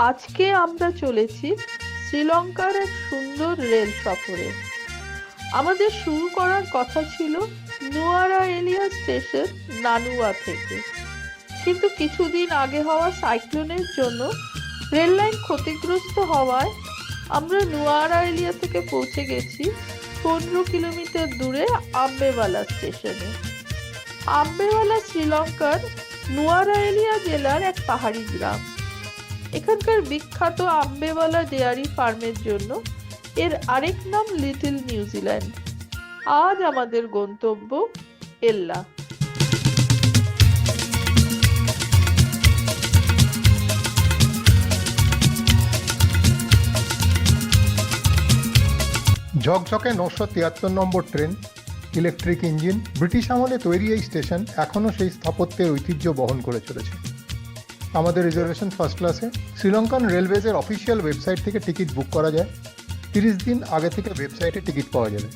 আজকে আমরা চলেছি শ্রীলঙ্কার এক সুন্দর রেল সফরে। আমাদের শুরু করার কথা ছিল নুয়ারা এলিয়া স্টেশন, নানুয়া থেকে, কিন্তু কিছুদিন আগে হওয়া সাইক্লোনের জন্য রেল লাইন ক্ষতিগ্রস্ত হওয়ায় আমরা নুয়ারা এলিয়া থেকে পৌঁছে গেছি 15 কিলোমিটার দূরে আম্বেওয়ালা স্টেশনে। আম্বেওয়ালা শ্রীলঙ্কার নুয়ারা এলিয়া জেলার এক পাহাড়ি গ্রাম। এখানকার বিখ্যাত আম্বেওয়ালা ডেয়ারি ফার্মের জন্য এর আরেক নাম লিটল নিউজিল্যান্ড। আজ আমাদের গন্তব্য এল্লা। ঝকঝকে 973 নম্বর ট্রেন, ইলেকট্রিক ইঞ্জিন। ব্রিটিশ আমলে তৈরি এই স্টেশন এখনও সেই স্থাপত্যের ঐতিহ্য বহন করে চলেছে। আমাদের রিজার্ভেশন ফার্স্ট ক্লাসে। শ্রীলঙ্কান রেলওয়েজের অফিসিয়াল ওয়েবসাইট থেকে টিকিট বুক করা যায়। 30 দিন আগে থেকে ওয়েবসাইটে টিকিট পাওয়া যাবে।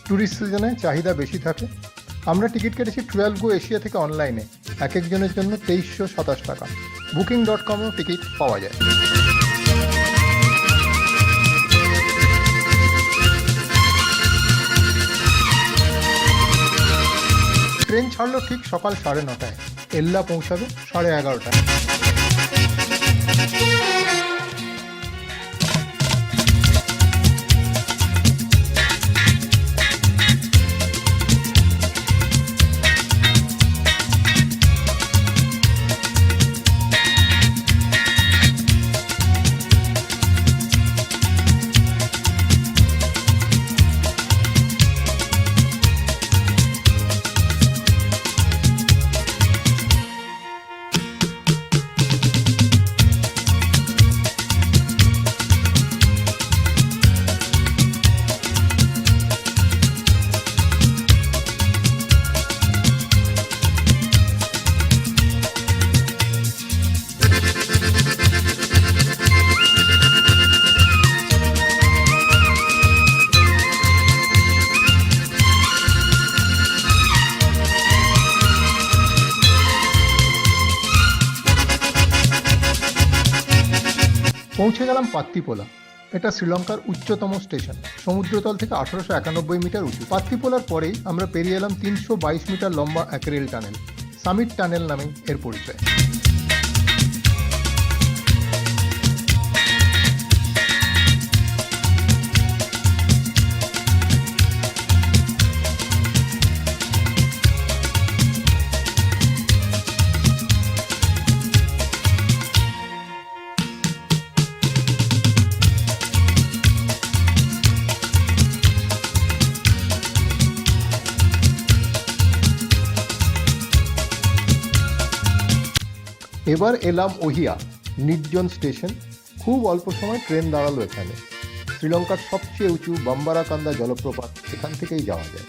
ট্যুরিস্ট সিজনে চাহিদা বেশি থাকে। আমরা টিকিট কেটেছি 12 গো এশিয়া থেকে অনলাইনে, এক একজনের জন্য 2327 টাকা। booking.com-এও টিকিট পাওয়া যায়। ট্রেন ছাড়লো ঠিক সকাল 9:30টায়, এল্লা পৌঁছাবে 11:30টায়। পৌঁছে গেলাম পাত্তিপোলা। এটা শ্রীলঙ্কার উচ্চতম স্টেশন, সমুদ্রতল থেকে 1891 মিটার উঁচু। পাত্তিপোলার পরেই আমরা পেরিয়ে এলাম 322 মিটার লম্বা এক রেল টানেল, সামিট টানেল নামে এর পরিচয়। এবার এলাম ওহিয়া, নির্জন স্টেশন। খুব অল্প সময় ট্রেন দাঁড়ালো এখানে। শ্রীলঙ্কার সবচেয়ে উঁচু বাম্বারাকান্দা জলপ্রপাত এখান থেকেই যাওয়া যায়।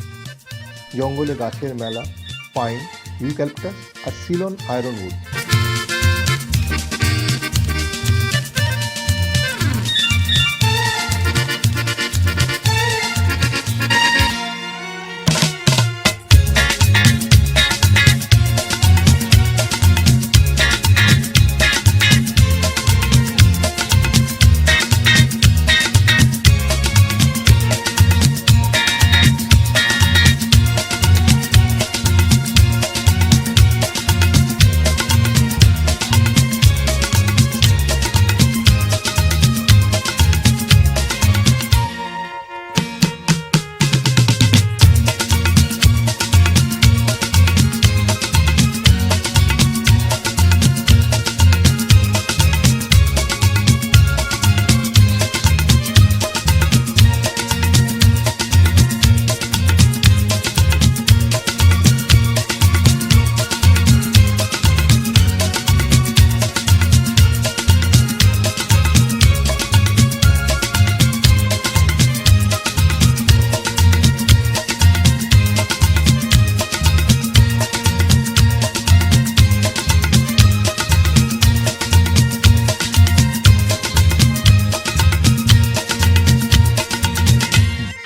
জঙ্গলে গাছের মেলা, পাইন, ইউক্যালিপটাস আর সিলন আয়রনউড।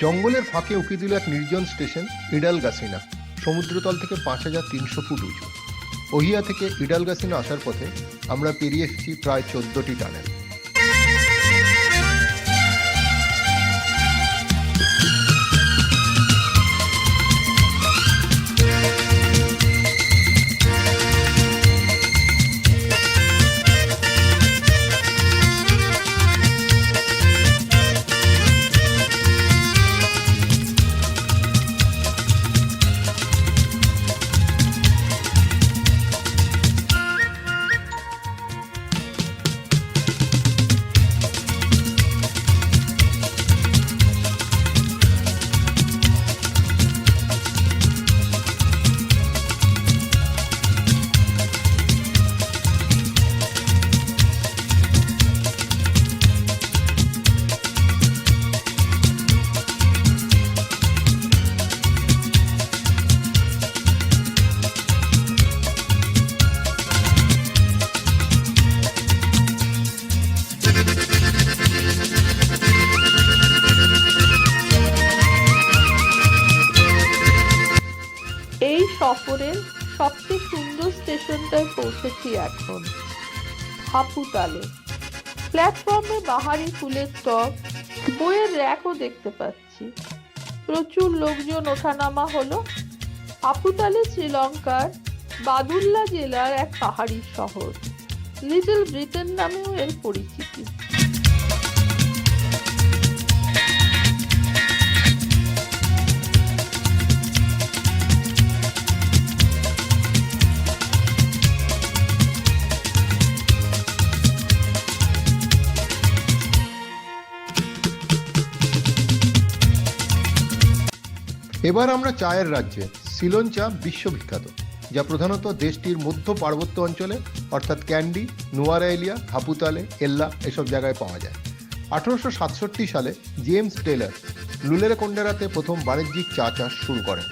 জঙ্গলের ফাঁকে উঁকি দিল এক নির্জন স্টেশন, ইডালগাসিনা, সমুদ্রতল থেকে 5300 ফুট উঁচু। ওহিয়া থেকে ইডালগাসিনা আসার পথে আমরা পেরিয়ে এসেছি প্রায় 14টি টানেল। এই সফরের সবচেয়ে সুন্দর স্টেশনটায় পৌঁছেছি এখন, হাপুতালে। প্ল্যাটফর্মে বাহারি ফুলের টব, বইয়ের র্যাকও দেখতে পাচ্ছি। প্রচুর লোকজন ওঠানামা হলো। হাপুতালে শ্রীলঙ্কার বাদুল্লা জেলার এক পাহাড়ি শহর। লিটল ব্রিটেন নামেও এর পরিচিতি। এবার আমরা চায়ের রাজ্যে। সিলন চা বিশ্ববিখ্যাত, যা প্রধানত দেশটির মধ্য পার্বত্য অঞ্চলে অর্থাৎ ক্যান্ডি, নুয়ারা এলিয়া, হাপুতালে, এল্লা এসব জায়গায় পাওয়া যায়। 1867 সালে জেমস টেলর লুলেরেকোন্ডেরাতে প্রথম বাণিজ্যিক চা চাষ শুরু করেন।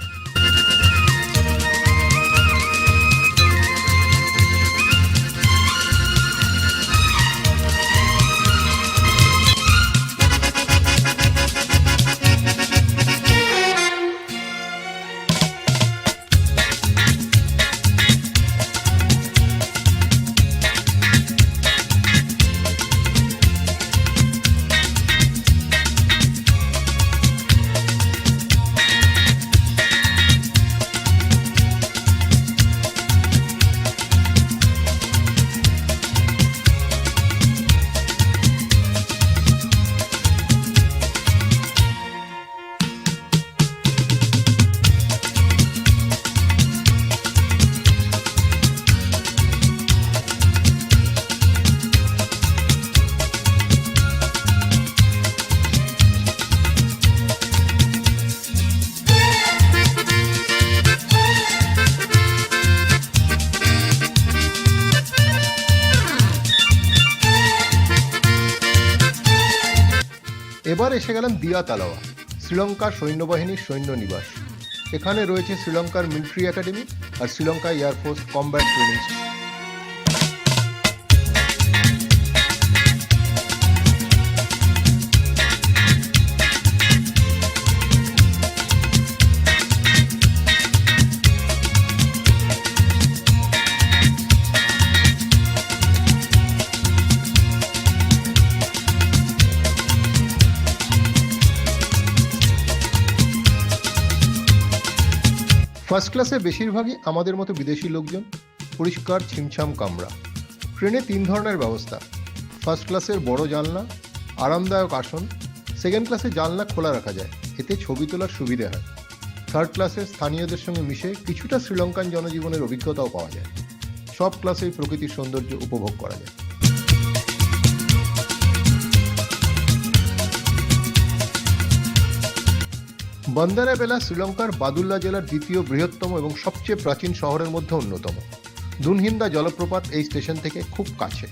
এবার এসে গেলাম দিয়া তালাওয়া, শ্রীলঙ্কার সৈন্যবাহিনীর সৈন্য নিবাস। এখানে রয়েছে শ্রীলঙ্কার মিলিটারি একাডেমি আর Sri Lanka air force combat training. First ক্লাসে বেশিরভাগই আমাদের মতো বিদেশি লোকজন। পরিষ্কার ছিমছাম কামরা। ট্রেনে 3 ধরনের ব্যবস্থা। ফার্স্ট ক্লাসের বড় জানলা, আরামদায়ক আসন। সেকেন্ড ক্লাসে জানলা খোলা রাখা যায়, এতে ছবি তোলার সুবিধে হয়। থার্ড ক্লাসে স্থানীয়দের সঙ্গে মিশে কিছুটা শ্রীলঙ্কান জনজীবনের অভিজ্ঞতাও পাওয়া যায়। সব ক্লাসেই প্রকৃতির সৌন্দর্য উপভোগ করা যায়। বন্দরেবেলা শ্রীলঙ্কার বাদুল্লা জেলার দ্বিতীয় বৃহত্তম এবং সবচেয়ে প্রাচীন শহরের মধ্যে অন্যতম। দুনহিন্দা জলপ্রপাত এই স্টেশন থেকে খুব কাছে।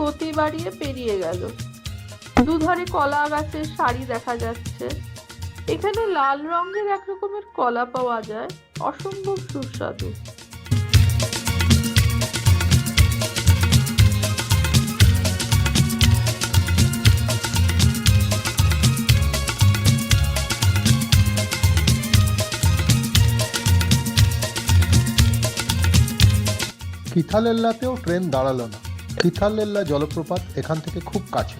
গতি বাড়িয়ে পেরিয়ে গেল। দুধারে কলা গাছের সারি দেখা যাচ্ছে। এখানে লাল রঙের এক রকমের কলা পাওয়া যায়, অসম্ভব সুস্বাদু। কিথালেল্লাতেও ট্রেন দাঁড়ালো না। কিথালেল্লা জলপ্রপাত এখান থেকে খুব কাছে।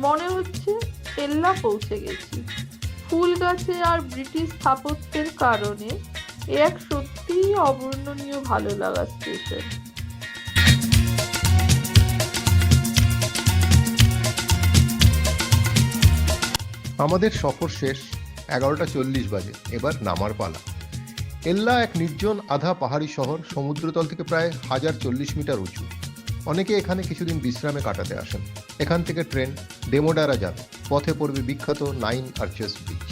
মনে হচ্ছে এল্লা পৌঁছে গেছি। ফুল গাছে আর ব্রিটিশ স্থাপত্যের কারণে এ এক সত্যিই অবর্ণনীয় ভালো লাগা স্টেশন। আমাদের সফর শেষ। 11:40 বাজে। এবার নামার পালা। এল্লা এক নির্জন আধা পাহাড়ি শহর, সমুদ্রতল থেকে প্রায় 1040 মিটার উঁচু। অনেকে এখানে কিছুদিন বিশ্রামে কাটাতে আসেন। এখান থেকে ট্রেন ডেমোডারা যাবে। পথে পড়বে বিখ্যাত 9 আর্চার্স বিচ।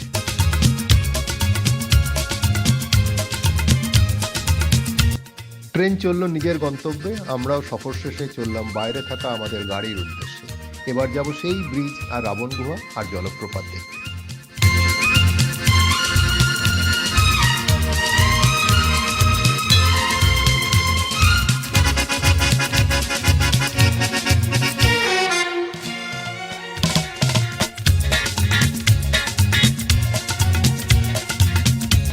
ট্রেন চলল নিজের গন্তব্যে। আমরাও সফর শেষে চললাম বাইরে থাকা আমাদের গাড়ির উদ্দেশ্যে। এবার যাব সেই ব্রিজ আর রাবণ গুহা আর জলপ্রপাত দেখতে।